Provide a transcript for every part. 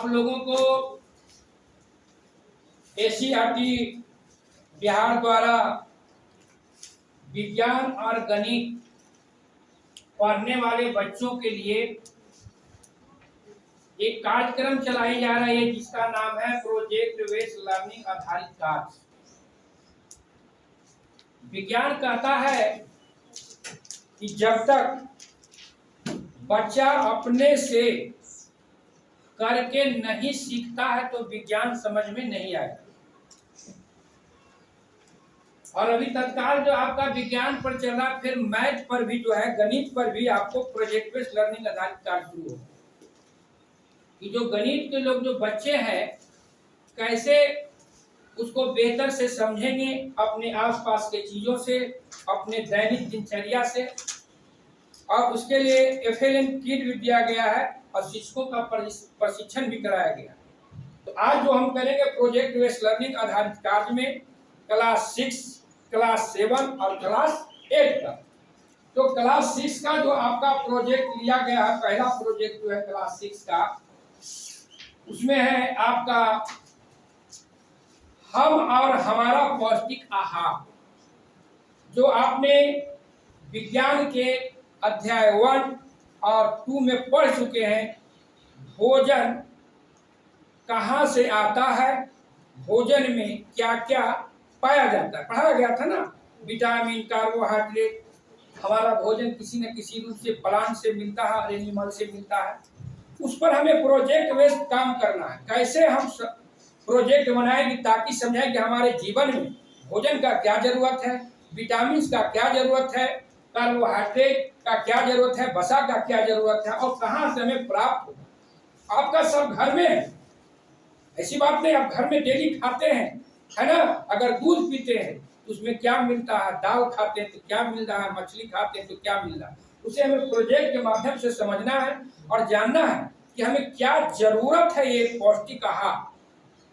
लोगों को एससीईआरटी बिहार द्वारा विज्ञान और गणित पढ़ने वाले बच्चों के लिए एक कार्यक्रम चलाई जा रही है जिसका नाम है प्रोजेक्ट बेस्ड लर्निंग आधारित कार्य। विज्ञान कहता है कि जब तक बच्चा अपने से करके नहीं सीखता है तो विज्ञान समझ में नहीं आएगा। और अभी तत्काल जो आपका विज्ञान पर चल रहा, फिर मैथ पर भी जो है, गणित पर भी आपको प्रोजेक्ट बेस्ड लर्निंग आधारित कार्य शुरू होगा कि जो गणित के लोग, जो बच्चे हैं, कैसे उसको बेहतर से समझेंगे अपने आसपास के चीजों से, अपने दैनिक दिनचर्या से। और उसके लिए FLN किट भी दिया गया है और शिक्षकों का प्रशिक्षण भी कराया गया। तो आज जो हम करेंगे प्रोजेक्ट बेस्ड लर्निंग आधारित कार्य में क्लास 6, क्लास 7 और क्लास 8 का। तो क्लास 6 का जो आपका प्रोजेक्ट लिया गया है, पहला प्रोजेक्ट जो है क्लास 6 का, उसमें है आपका हम और हमारा पौष्टिक आहार। जो आपने विज्ञान के अध्याय 1 और 2 में पढ़ चुके हैं, भोजन कहाँ से आता है, भोजन में क्या क्या पाया जाता है, पढ़ाया गया था ना। विटामिन, कार्बोहाइड्रेट, हमारा भोजन किसी न किसी रूप से प्लांट से मिलता है और एनिमल से मिलता है। उस पर हमें प्रोजेक्ट बेस्ड काम करना है। कैसे हम प्रोजेक्ट बनाएंगे ताकि समझें कि हमारे जीवन में भोजन का क्या जरूरत है, विटामिन का क्या जरूरत है, कार्बोहाइड्रेट का क्या जरूरत है, वसा का क्या जरूरत है और कहाँ से हमें प्राप्त हो। आपका सब घर में है, ऐसी बात नहीं, आप घर में डेली खाते हैं, है ना। अगर दूध पीते हैं तो उसमें क्या मिलता है, दाल खाते हैं तो क्या मिल रहा है, मछली खाते हैं तो क्या मिल रहा है। उसे हमें प्रोजेक्ट के माध्यम से समझना है और जानना है कि हमें क्या जरूरत है ये पौष्टिक आहार।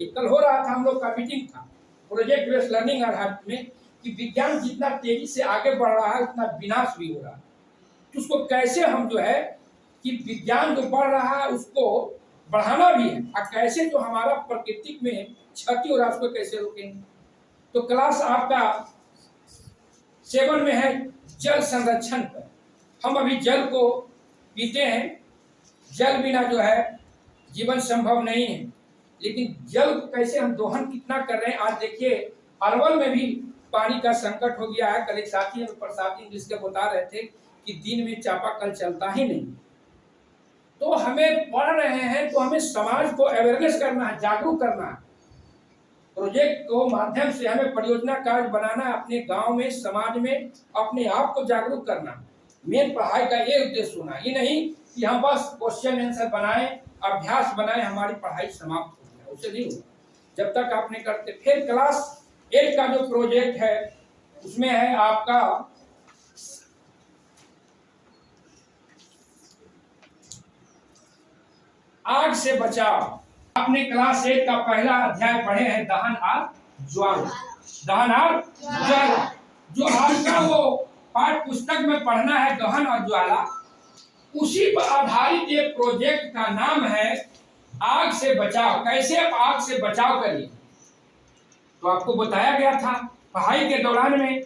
कल हो रहा था, हम लोग का मीटिंग था प्रोजेक्ट बेस्ड लर्निंग आधारित में, कि विज्ञान जितना तेजी से आगे बढ़ रहा है उतना विनाश भी हो रहा है। तो उसको कैसे हम जो है कि विज्ञान जो बढ़ रहा है उसको बढ़ाना भी है, और कैसे जो हमारा प्रकृति में क्षति हो रहा है उसको कैसे रोकेंगे। तो क्लास आपका 7 में है जल संरक्षण पर। हम अभी जल को पीते हैं, जल बिना जो है जीवन संभव नहीं है, लेकिन जल कैसे हम दोहन कितना कर रहे हैं। आज देखिए अरवल में भी पानी का संकट हो गया है। कल एक साथी हमें प्रसाद इंग्लिश के बता रहे थे कि दिन में चापाकल चलता ही नहीं। तो हमें पढ़ रहे हैं तो हमें समाज को अवेयरनेस करना है, जागरूक करना है। प्रोजेक्ट को माध्यम से हमें परियोजना कार्य बनाना है, अपने गांव में, समाज में अपने आप को जागरूक करना। मेन पढ़ाई का ये उद्देश्य होना, ये नहीं कि हम बस क्वेश्चन आंसर बनाएं, अभ्यास बनाएं, हमारी पढ़ाई समाप्त हो जाए, उससे नहीं होगा जब तक आप नहीं करते। फिर क्लास 8 का जो प्रोजेक्ट है उसमें है आपका आग से बचाव। आपने क्लास 8 का पहला अध्याय पढ़े हैं दहन और ज्वाला। दहन और ज्वाला जो आपका वो पाठ्य पुस्तक में पढ़ना है, दहन और ज्वाला, उसी पर आधारित एक प्रोजेक्ट का नाम है आग से बचाव। कैसे आप आग से बचाव करिए। तो आपको बताया गया था पढ़ाई के दौरान में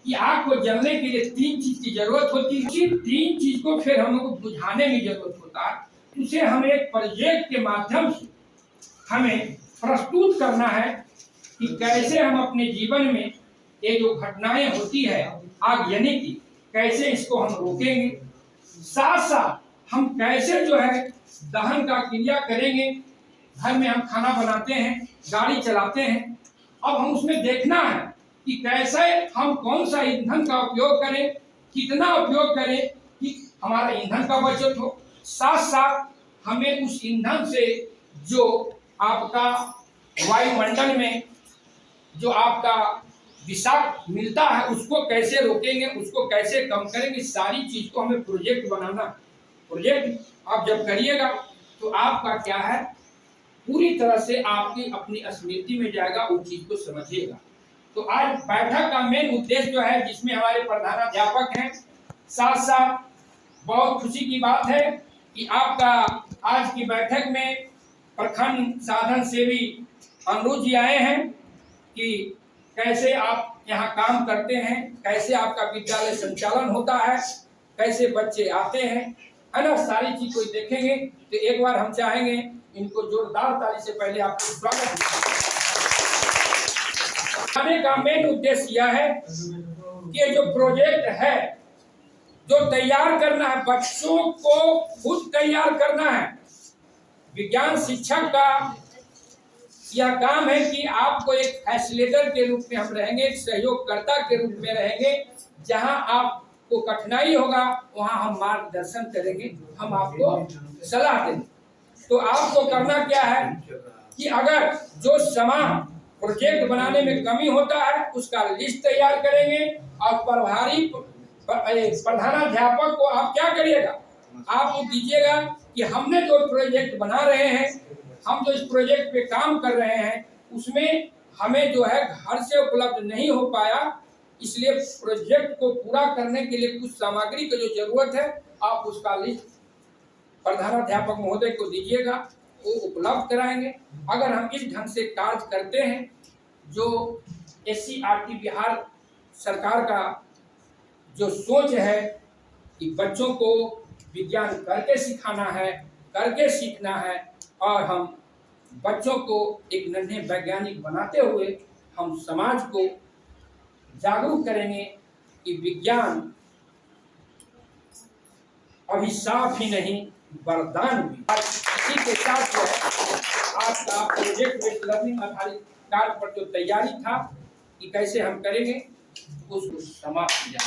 कि आग को जलने के लिए 3 चीज की जरूरत होती है। उसी 3 चीज को फिर हम लोग को बुझाने की जरूरत होता है। उसे हमें एक प्रोजेक्ट के माध्यम से हमें प्रस्तुत करना है कि कैसे हम अपने जीवन में ये जो घटनाएं होती है आगजनी की, कैसे इसको हम रोकेंगे। साथ साथ हम कैसे जो है दहन का क्रिया करेंगे। घर में हम खाना बनाते हैं, गाड़ी चलाते हैं, अब हम उसमें देखना है कि कैसे हम कौन सा ईंधन का उपयोग करें, कितना उपयोग करें कि हमारा ईंधन का बचत हो। साथ साथ हमें उस ईंधन से जो आपका वायुमंडल में जो आपका विषाक्त मिलता है उसको कैसे रोकेंगे, उसको कैसे कम करेंगे, सारी चीज को हमें प्रोजेक्ट बनाना। प्रोजेक्ट आप जब करिएगा तो आपका क्या है, पूरी तरह से आपकी अपनी स्मृति में जाएगा, उस चीज को समझिएगा। तो आज बैठक का मेन उद्देश्य जो है, जिसमें हमारे प्रधानाध्यापक हैं, साथ साथ बहुत खुशी की बात है कि आपका आज की बैठक में प्रखंड साधन सेवी अनुज जी आए हैं कि कैसे आप यहाँ काम करते हैं, कैसे आपका विद्यालय संचालन होता है, कैसे बच्चे आते हैं, है ना, सारी चीज को देखेंगे। तो एक बार हम चाहेंगे इनको जोरदार ताली से पहले आपको स्वागत करने का मेन उद्देश्य यह है कि जो प्रोजेक्ट है जो तैयार करना है, बच्चों को खुद तैयार करना है। विज्ञान शिक्षक का यह काम है कि आपको एक फैसिलिटेटर के रूप में हम रहेंगे, एक सहयोगकर्ता के रूप में रहेंगे। जहां आपको कठिनाई होगा वहां हम मार्गदर्शन करेंगे, हम आपको सलाह देंगे। तो आपको करना क्या है कि अगर जो सामान प्रोजेक्ट बनाने में कमी होता है उसका लिस्ट तैयार करेंगे और प्रभारी प्रधानाध्यापक को आप क्या करिएगा, आप दीजिएगा कि हमने जो प्रोजेक्ट बना रहे हैं, हम जो इस प्रोजेक्ट पे काम कर रहे हैं उसमें हमें जो है घर से उपलब्ध नहीं हो पाया, इसलिए प्रोजेक्ट को पूरा करने के लिए कुछ सामग्री की जो जरूरत है आप उसका लिस्ट प्रधानाध्यापक महोदय को दीजिएगा, वो उपलब्ध कराएंगे। अगर हम इस ढंग से कार्य करते हैं, जो SCERT बिहार सरकार का जो सोच है कि बच्चों को विज्ञान करके सिखाना है, करके सीखना है, और हम बच्चों को एक नन्हे वैज्ञानिक बनाते हुए हम समाज को जागरूक करेंगे कि विज्ञान अभिशाप ही नहीं वरदान भी। इसी के साथ जो है आपका प्रोजेक्ट बेस्ड लर्निंग आधारित कार्य पर जो तैयारी था कि कैसे हम करेंगे उसको समाप्त किया।